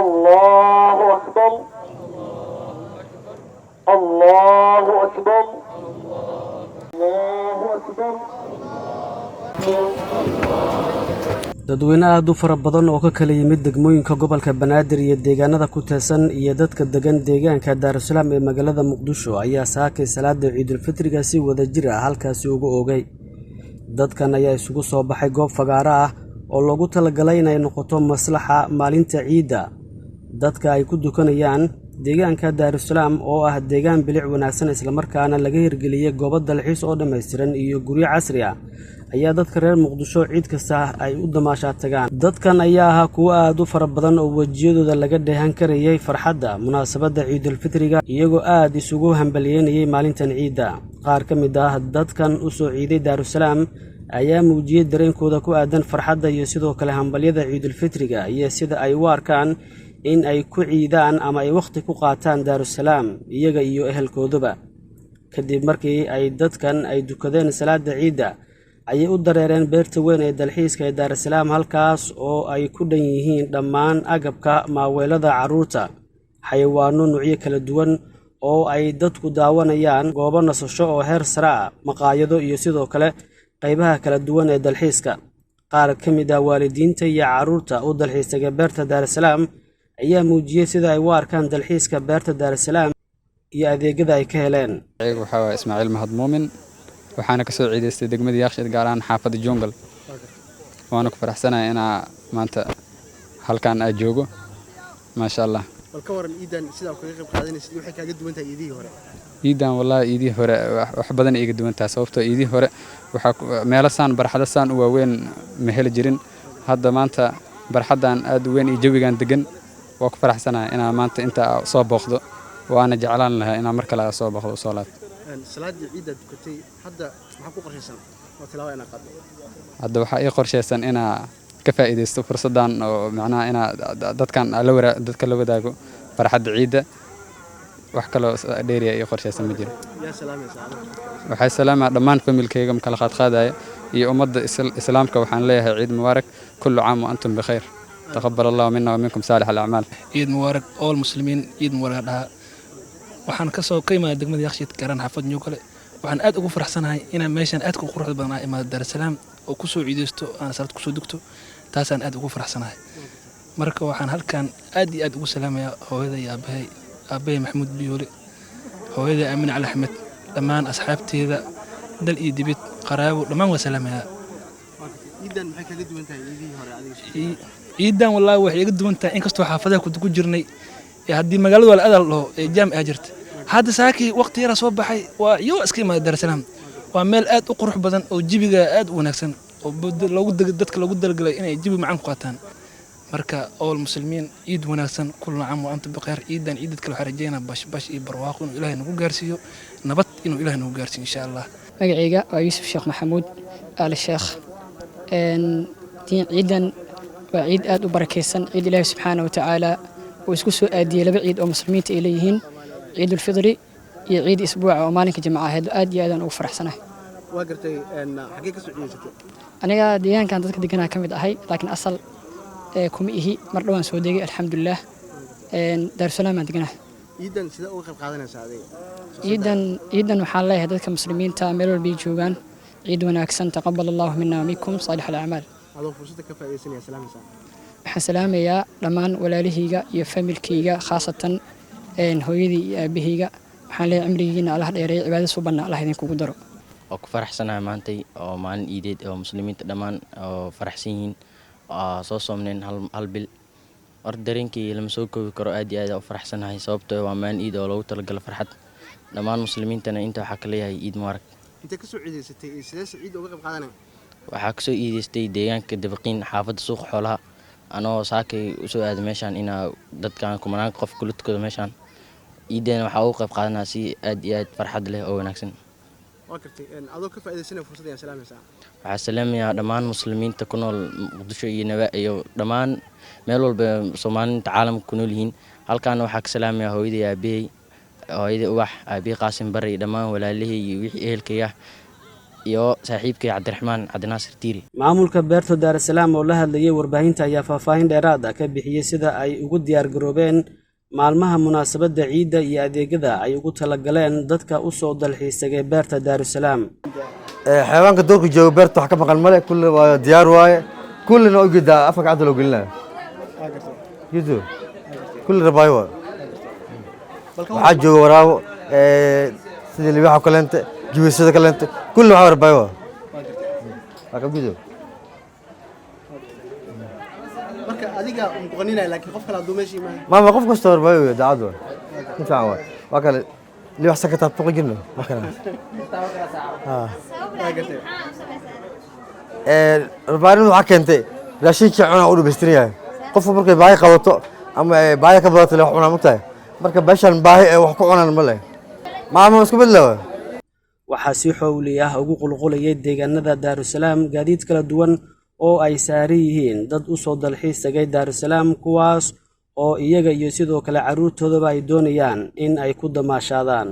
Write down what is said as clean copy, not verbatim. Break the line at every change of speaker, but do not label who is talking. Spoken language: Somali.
الله أكبر الله أكبر الله أكبر.
dadweyne aad u fara badan oo ka kala yimid degmooyinka gobolka Banaadir iyo deegaanada ku teesan iyo dadka degan deegaanka Daarusalaam ee magaalada Muqdisho ayaa saakay salaada Ciidul Fitriga si wada jir ah halkaasi ugu oogay. dadkan ayaa isugu soo baxay goob fagaara ah oo loogu talagalay inay noqoto maslaxa maalinta ciida. dadka ay ku dukanayaan deegaanka Daarusalaam oo ah deegaan bilic wanaagsan isla markaana laga hirgeliyay goobo dalxiis oo dhameystiran iyo guryo casri ah ayaa dadka reer Muqdisho ciid kasta ay u damaasha tagaan. dadkan ayaa ahaa kuwa aad u fara badan oo wajiyadooda laga dheehan karayay farxadda munaasabadda Ciidul Fitriga iyagoo aad isugu hambalyeynayay maalintan ciida. qaar ka mid ah dadkan u soo ciiday Daarusalaam ayaa muujiyay dareenkooda ku aadan farxadda iyo sidoo kale hambalyada Ciidul Fitriga iyo sida ay u arkaan in ay ku ciidaan ama ay waqti ku qaataan Daarusalaam iyaga iyo ehelkooduba. kadib markii ay dadkan ay dukadeen salaada ciida ayay u dareereen beerta weyn ee dalxiiska ee Daarusalaam halkaas oo ay ku dhan yihiin dhammaan agabka maaweelada carruurta, xayawaano nuucyo kala duwan oo ay dadku daawanayaan, goobo nasasho oo heer sare ah, maqaayado iyo sidoo kale qaybaha kala duwan ee dalxiiska. qaar ka mid ah waalidiinta iyo carruurta u dalxiisaga beerta Daarusalaam ayaa muujiyay sida ay u arkaan dalxiiska beerta Daarusalaam iyo adeegyada ay ka heleen.
waxaa waa Ismaaciil Mahad Muumin waxaana ka soo ciidaystay degmada Yaaqshiid gaar ahaan xaafadda Jungle. waana ku faraxsanahay inaa maanta halkan aan joogo maasha Allah.
bal ka waran iidan sida kaga qayb qaadanaysid waxay kaaga duwan tahay iidii hore?
iidan wallahi iidii hore wax badan iga duwan tahay sababtoo iidii hore waxa meelo saan barxada saan u waaweyn ma heli jirin. hadda maanta barxadan aad u weyn iyo jawigan degan waa ku faraxsanahay inaa maanta inta soo booqdo waana jeclaan lahaa inaa mar kale soo booqdo soo laad.
salaadii ciidda dukatay hadda maxaa ku qorshaysan oo tilaawa inaad qaado?
hadda waxaa ii qorshaysan inaa ka faa'iideysto fursadan oo macnaha inaa dadka la wadaago farxadda ciidda. wax kale oo dheeriya ii qorshaysan ma jiro.
yaa salaamaysa
waxay salaamaa dhammaan familkayga kala qaadqaadaya iyo ummadda islaamka waxaan leeyahay ciid mubaarak kullu caam wa antum bikhayr taqabbal Allahu minna wa minkum saalih al-a'maal.
ciid mubaarak all muslimiin ciid mubaarak dhaha. waxaan ka soo qiimaa degmada Yaaqshiid garan xaafad Jungle. waxaan aad ugu faraxsanahay inaan meeshan aad ku quruxda badan ay imaado Daarusalaam oo ku soo ciideysto aan salaad ku soo dugto taasaan aad ugu faraxsanahay. marka waxaan halkan aad iyo aad ugu salaamayaa hooyaday aabahay Maxamuud Biyoole, hooyaday Aamin Ali Axmed, dhammaan asxaabteeda dal iyo dibid qaraabo dhammaan waa salaamayaa.
iidan maxay kaaga duwan tahay iidii hore adiga?
iidan wallahi waxay iga duwan tahay inkastoo xaafadaha ku jirnay haddii magaalada wala adal loo jaam ay jirto. hadda saakii waqti yar soo baxay waa iyo iska imaad Daarusalaam. waa meel aad u qurux badan oo jibiga aad u wanaagsan oo dadka loogu dalgalay inay jibi macaan ku qaataan. marka all muslimiin ciid wanaagsan kullu caam wa antum bikhayr. ciidan ciidad kale waxaan rajeynaa bash iyo barwaaqo inuu Ilaahay nagu gaarsiiyo, nabad inuu Ilaahay nagu gaarsiiyo insha Allah.
magacayga waa Yuusuf Sheekh Maxamuud Ali Sheekh. ciidan waa ciid aad u barakeysan, ciid Ilaahay subxaanahu wa ta'aala oo isku soo aadiyay laba ciid oo muslimiinta ay leeyihiin, ciidul fidri iyo ciid isbuuca oo maalinka jimcaha aad iyo aad ugu faraxsanahay.
waa gartay xagee ka soo ciidaysatay?
aniga deegaankan dadka deganaa ka mid ahay laakiin asal kuma ihi mar dhawaan soo degay alxamdulilah. Daarusalaam aan deganahay.
iidan sida uga qayb qaadanaysaa adiga?
ciidan waxaan leeyahay dadka muslimiinta meel walba ay joogaan ciid wanaagsan taqabbal Allahu minna wa minkum saalih al-a'maal.
adoo fursada ka faa'iideysanaya salaamaysa?
waxaan salaamayaa dhammaan walaalahayga iyo familkayga khaasatan hooyadii iyo aabahayga. waxaan leeyahay cimrigiina Allah dheereeyo, cibaado subanna Allah idinkugu daro.
oo ku faraxsanahay maantay oo maalin ciideed oo muslimiinta dhammaan oo faraxsan yihiin soo soomneen hal bil. dareenkii lama soo koobi karo, aad iyo aad u faraxsanahay sababtoo waa maalin ciid oo loogu talagalay farxad dhammaan muslimiintana inta waxaa ka leeyahay ciid mubaarak.
intee ka soo ciidaysatay sidee ciid uga qayb qaadanay?
waxaa ka soo ciidaystay deegaanka Dabaqiin xaafadda suuqa xoolaha anoo saakay u soo aaday meeshaan inaa dadkan kumanaan qof kula tukado meeshaan. ciidan waxaa uga qayb qaadanaa si aad iyo aad farxad leh oo wanaagsan.
waa gartay adoo ka faa'iideysanaya fursadda ayaa salaamaysaa?
waxaa salaamayaa dhammaan muslimiinta ku nool Muqdisho iyo dhammaan meel walba Soomaaliinta caalamka ku nool yihiin. halkaana waxaa ka salaamayaa hooyaday aabbahay, hooyaday Ubax, aabbahay Qaasim Barre, dhammaan walaalahey iyo wixii ehelkayga iyo saaxiibkay Cabdiraxmaan Cabdinaasir Tiiri.
maamulka beerta Daarusalaam oo la hadlayay warbaahinta ayaa faahfaahin dheeraad ah ka bixiyay sida ay ugu diyaar garoobeen maalmaha munaasabadda ciidda iyo adeegyada ay ugu talagaleen dadka u soo dalxiisay beerta Daarusalaam.
xayawaanka doorka jooga beerta wax ka maqan male kulli waa diyaar waaye kullina oo jeedaa afka gacanta loo gelinayo jido kulli rabaayo waxaa jooga waraabo sidii libaxa kaleente jiwisada kaleente kulli waxaa rabaayo waa ka gido
marka adiga uu qoninay laakiin qof kale haduu meeshii
ما قف كستور بايو دعوة كيف عوا وكل اللي وحسك تطبق جنة وكل ربارين وحكنتي راشين كعنا أقوله بستريها قف مركب باي قوته أما باي كبرت له حنا متى مركب بشر باي وحكونا الملأ ما مسكوب الله
waxaa si xowli ah ugu qulqulayay deegaanada Daarusalaam gaadiid kala duwan oo ay saaran yihiin dad u soo dalxiisay Daarusalaam kuwaas oo iyaga iyo sidoo kale caruurtoodaba ay doonayaan in ay ku damaashadaan.